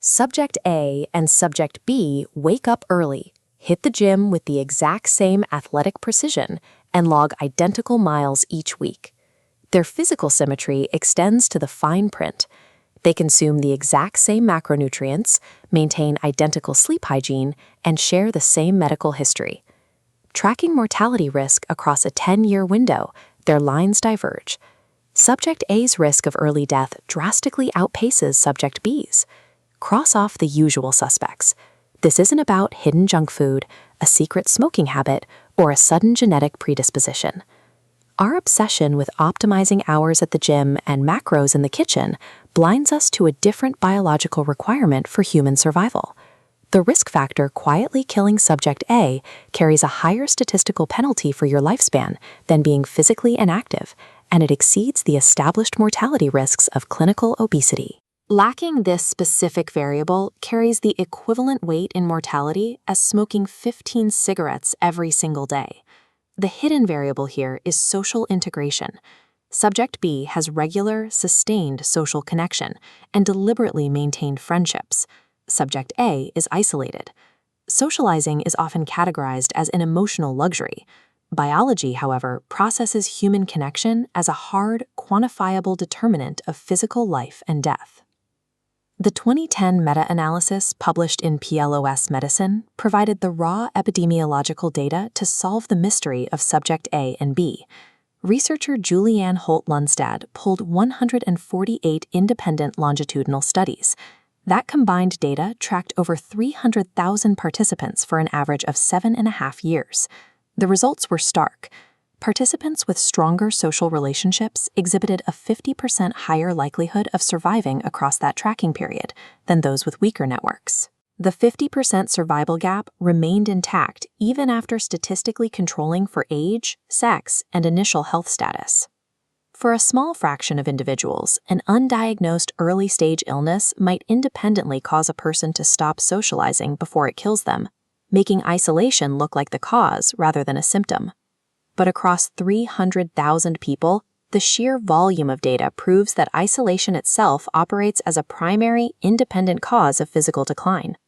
Subject A and Subject B wake up early, hit the gym with the exact same athletic precision, and log identical miles each week. Their physical symmetry extends to the fine print. They consume the exact same macronutrients, maintain identical sleep hygiene, and share the same medical history. Tracking mortality risk across a 10-year window, their lines diverge. Subject A's risk of early death drastically outpaces Subject B's. Cross off the usual suspects. This isn't about hidden junk food, a secret smoking habit, or a sudden genetic predisposition. Our obsession with optimizing hours at the gym and macros in the kitchen blinds us to a different biological requirement for human survival. The risk factor quietly killing Subject A carries a higher statistical penalty for your lifespan than being physically inactive, and it exceeds the established mortality risks of clinical obesity. Lacking this specific variable carries the equivalent weight in mortality as smoking 15 cigarettes every single day. The hidden variable here is social integration. Subject B has regular, sustained social connection and deliberately maintained friendships. Subject A is isolated. Socializing is often categorized as an emotional luxury. Biology, however, processes human connection as a hard, quantifiable determinant of physical life and death. The 2010 meta-analysis published in PLOS Medicine provided the raw epidemiological data to solve the mystery of Subject A and B. Researcher Julianne Holt-Lundstad pulled 148 independent longitudinal studies. That combined data tracked over 300,000 participants for an average of 7.5 years. The results were stark. Participants with stronger social relationships exhibited a 50% higher likelihood of surviving across that tracking period than those with weaker networks. The 50% survival gap remained intact even after statistically controlling for age, sex, and initial health status. For a small fraction of individuals, an undiagnosed early-stage illness might independently cause a person to stop socializing before it kills them, making isolation look like the cause rather than a symptom. But across 300,000 people, the sheer volume of data proves that isolation itself operates as a primary, independent cause of physical decline.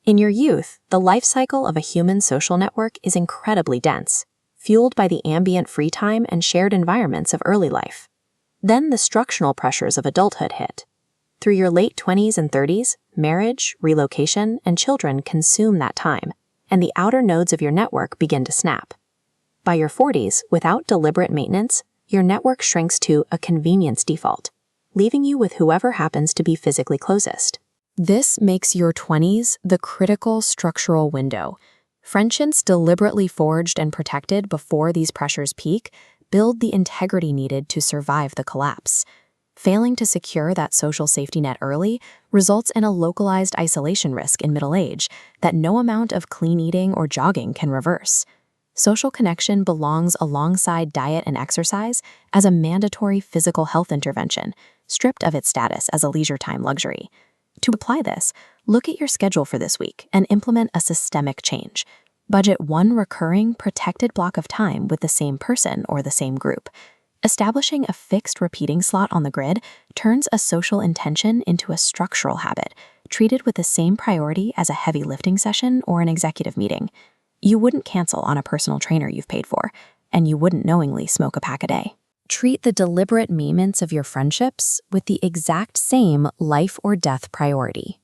In your youth, the life cycle of a human social network is incredibly dense, fueled by the ambient free time and shared environments of early life. Then the structural pressures of adulthood hit. Through your late 20s and 30s, marriage, relocation, and children consume that time, and the outer nodes of your network begin to snap. By your 40s, without deliberate maintenance, your network shrinks to a convenience default, leaving you with whoever happens to be physically closest. This makes your 20s the critical structural window. Friendships deliberately forged and protected before these pressures peak build the integrity needed to survive the collapse. Failing to secure that social safety net early results in a localized isolation risk in middle age that no amount of clean eating or jogging can reverse. Social connection belongs alongside diet and exercise as a mandatory physical health intervention, stripped of its status as a leisure time luxury. To apply this, look at your schedule for this week and implement a systemic change. Budget one recurring, protected block of time with the same person or the same group. Establishing a fixed repeating slot on the grid turns a social intention into a structural habit, treated with the same priority as a heavy lifting session or an executive meeting. You wouldn't cancel on a personal trainer you've paid for, and you wouldn't knowingly smoke a pack a day. Treat the deliberate moments of your friendships with the exact same life or death priority.